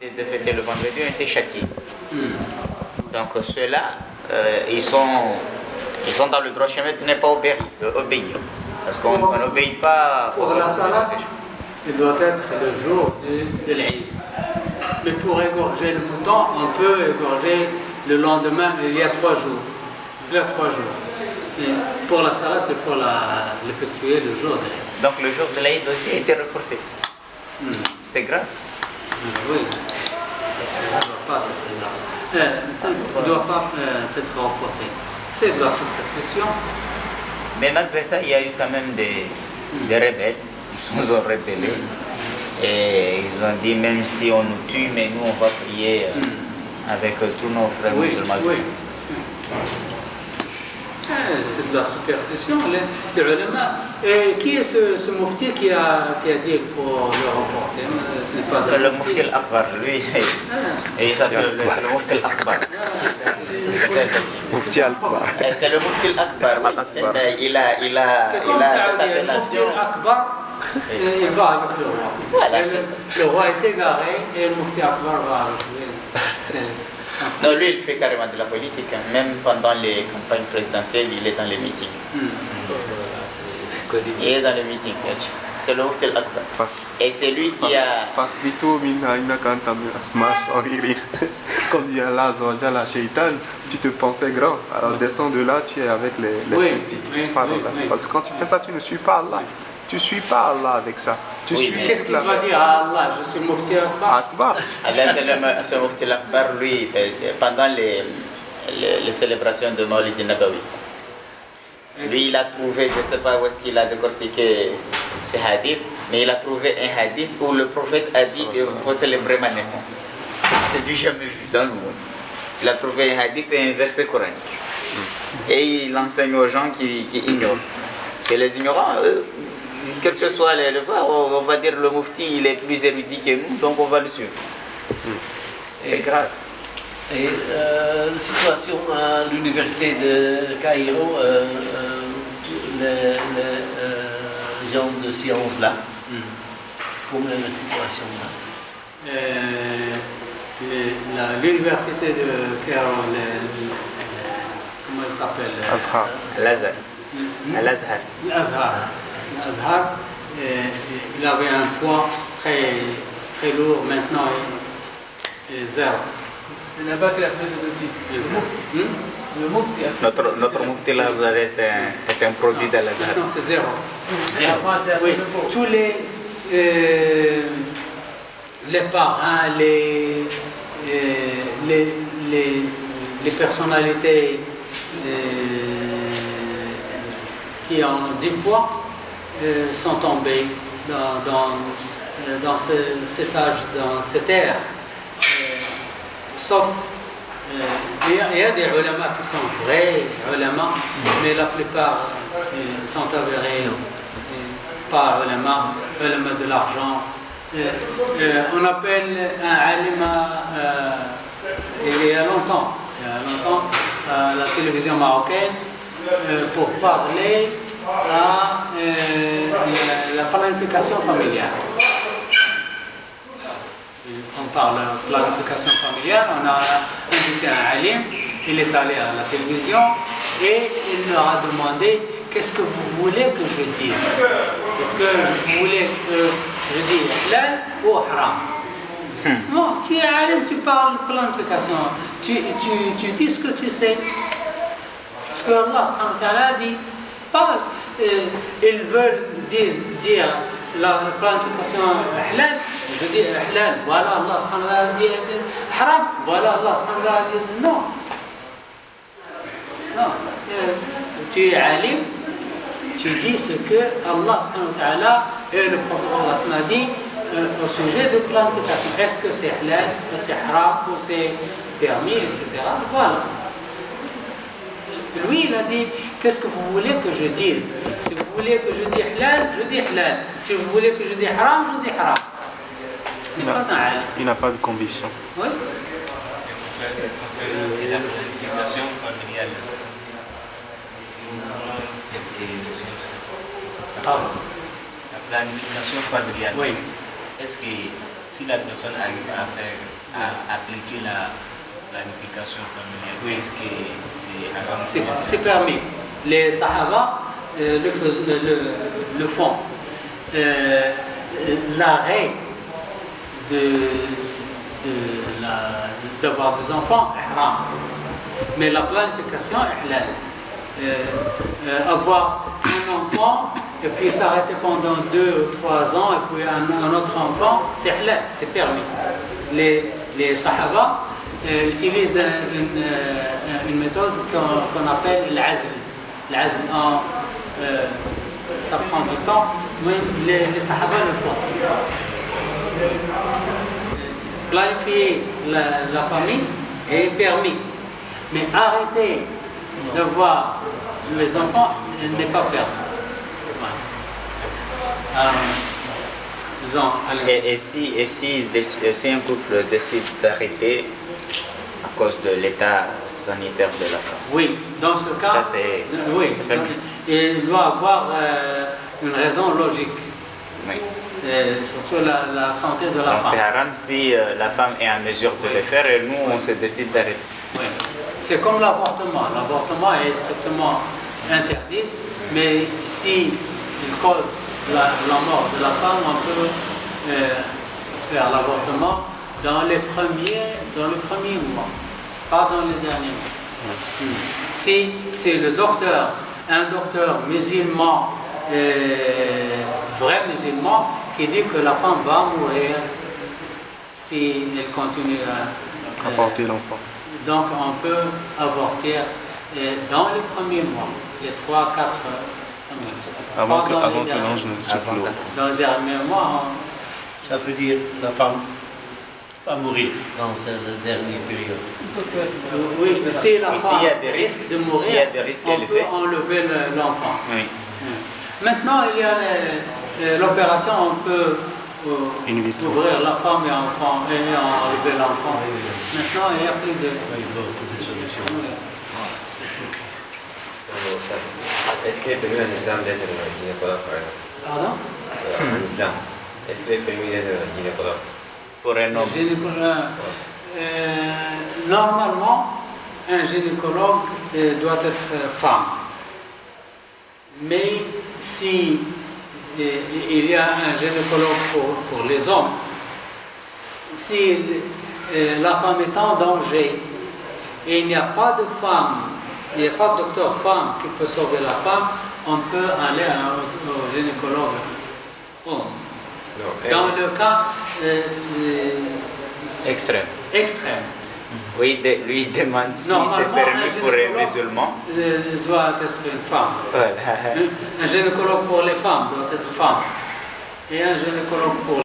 De fêter le vendredi ont été châtiés. Donc ceux-là, ils sont dans le droit chemin de ne pas obéir. Parce qu'on n'obéit pas pour la salade, il doit être le jour de l'Aïd. Mais pour égorger le mouton, on peut égorger le lendemain, il y a 3 jours. Il y a 3 jours. Et pour la salade, il faut l'effectuer le jour de l'Aïd. Donc le jour de l'Aïd aussi a été reporté. C'est grave. Oui. Ça ne doit pas être reporté. C'est de la superstition. Mais malgré ça, il y a eu quand même des rebelles. Ils se sont rebellés. Et ils ont dit, même si on nous tue, mais nous on va prier avec tous nos frères musulmans. Oui. C'est de la superstition. Les ulama. Et qui est ce mufti qui a dit qu'il faut le reporter? Ce n'est pas le mufti al-Akbar, lui. Il s'appelle le mufti al-Akbar. Mufti al-Akbar. C'est le mufti al-Akbar. Il a cette appellation. Il va avec le roi. Voilà, c'est ça. Le roi est égaré et le mufti Akbar va avec lui. Non, lui, il fait carrément de la politique. Même pendant les campagnes présidentielles, il est dans les meetings. Il est dans les meetings. C'est le mufti al-Akbar. Et c'est lui qui a... Quand il y a là, la shaitan, tu te pensais grand. Alors descends de là, tu es avec les petits. Parce que quand tu fais ça, tu ne suis pas Allah. Tu ne suis pas Allah avec ça. Qu'est-ce qu'il va dire à Allah? Je suis mufti Akbar. Allah, c'est le mufti Akbar, lui, pendant les célébrations de Maulid Nabawi. Lui, il a trouvé, je ne sais pas où est-ce qu'il a décortiqué ce hadith, mais il a trouvé un hadith où le prophète a dit qu'il faut célébrer ma naissance. C'est du jamais vu dans le monde. Il a trouvé un hadith et un verset coranique. Et il enseigne aux gens qui ignorent. Parce que les ignorants, quel que soit le voir, on va dire le mufti, il est plus érudit que nous, donc on va le suivre. C'est grave. Et la situation à l'université de Caïro, les gens de sciences là, comment est la situation là? L'université de Caïro, comment elle s'appelle? Azhar. Al-Azhar. L'Azhar, il avait un poids très lourd, maintenant il est 0. C'est là-bas qu'il a fait ses études. Le mufti a fait Notre mufti là est un produit de l'Azhar. Non, c'est 0. Oui. Tous les parrains, les personnalités qui ont du poids sont tombés dans cet âge, dans cette ère. Sauf, il y a des ulama qui sont vrais ulama, mais la plupart sont avérés pas ulama de l'argent. On appelle un alima il y a longtemps à la télévision marocaine pour parler de la planification familiale. On parle de planification familiale, on a invité un alim, il est allé à la télévision et il leur a demandé qu'est-ce que vous voulez que je dise? Est-ce que vous voulez que je dise halal ou haram? Non, tu es alim, tu parles de planification, tu dis ce que tu sais. Ce que Allah subhanahu wa ta'ala dit, pas ils veulent dire la planification halal, je dis halal, voilà Allah subhanahu wa ta'ala dit haram, voilà Allah subhanahu wa ta'ala dit non. Non, tu es alim, tu dis ce que Allah subhanahu wa ta'ala et le prophète sallallahu alayhi wa sallam a dit au sujet de planification. Est-ce que c'est halal, ou c'est haram, ou c'est permis, etc. Voilà. Lui, il a dit, qu'est-ce que vous voulez que je dise? Si vous voulez que je dise halal, je dis halal. Si vous voulez que je dise haram, je dis haram. Ce n'est pas un alim. Il n'a pas de conviction. Oui. Et la planification familiale. La planification familiale. Oui. Est-ce que si la personne arrive à appliquer la planification familiale, est-ce que c'est haram? C'est permis. Les Sahaba le font. L'arrêt d'avoir des enfants est haram. Mais la planification est halal. Avoir un enfant et puis s'arrêter pendant 2 ou 3 ans et puis un autre enfant, c'est halal, c'est permis. Les Sahaba utilisent une méthode qu'on appelle l'azl. L'azl, ça prend du temps, mais les Sahaba le font. Planifier la famille est permis, mais arrêter de voir les enfants n'est pas permis. Et si un couple décide d'arrêter à cause de l'état sanitaire de la femme? Oui, dans ce cas, oui, il doit avoir une raison logique. Oui. Surtout la santé de la femme. C'est haram si la femme est en mesure de le faire et nous on se décide d'arrêter. Oui. C'est comme l'avortement. L'avortement est strictement interdit, mais si il cause la mort de la femme, on peut faire l'avortement dans les premiers mois, pas dans les derniers mois. Si c'est un docteur musulman, vrai musulman, qui dit que la femme va mourir si elle continue à apporter l'enfant. Donc on peut avorter dans les premiers mois, les 3-4 mois. Avant que l'ange ne souffle. Dans les derniers mois, ça veut dire que la femme va mourir dans cette dernière période. Oui, si la femme y a des risque de s'il y mourir, a des risques, on peut enlever l'enfant. Oui. Maintenant, il y a l'opération, on peut ouvrir la femme et enlever l'enfant. Maintenant, il n'y a plus de solution. Est-ce qu'il est permis en islam d'être gynécologue par exemple? Pardon? En islam, est-ce qu'il est permis d'être gynécologue? Pour un homme. Normalement, un gynécologue doit être femme. Mais si il y a un gynécologue pour les hommes, si la femme est en danger et il n'y a pas de femme, il n'y a pas de docteur femme qui peut sauver la femme, on peut aller au gynécologue homme. Dans le cas extrême. Oui, lui demande si c'est permis pour un musulman. Doit être une femme. Voilà. Un gynécologue pour les femmes doit être femme. Et un gynécologue pour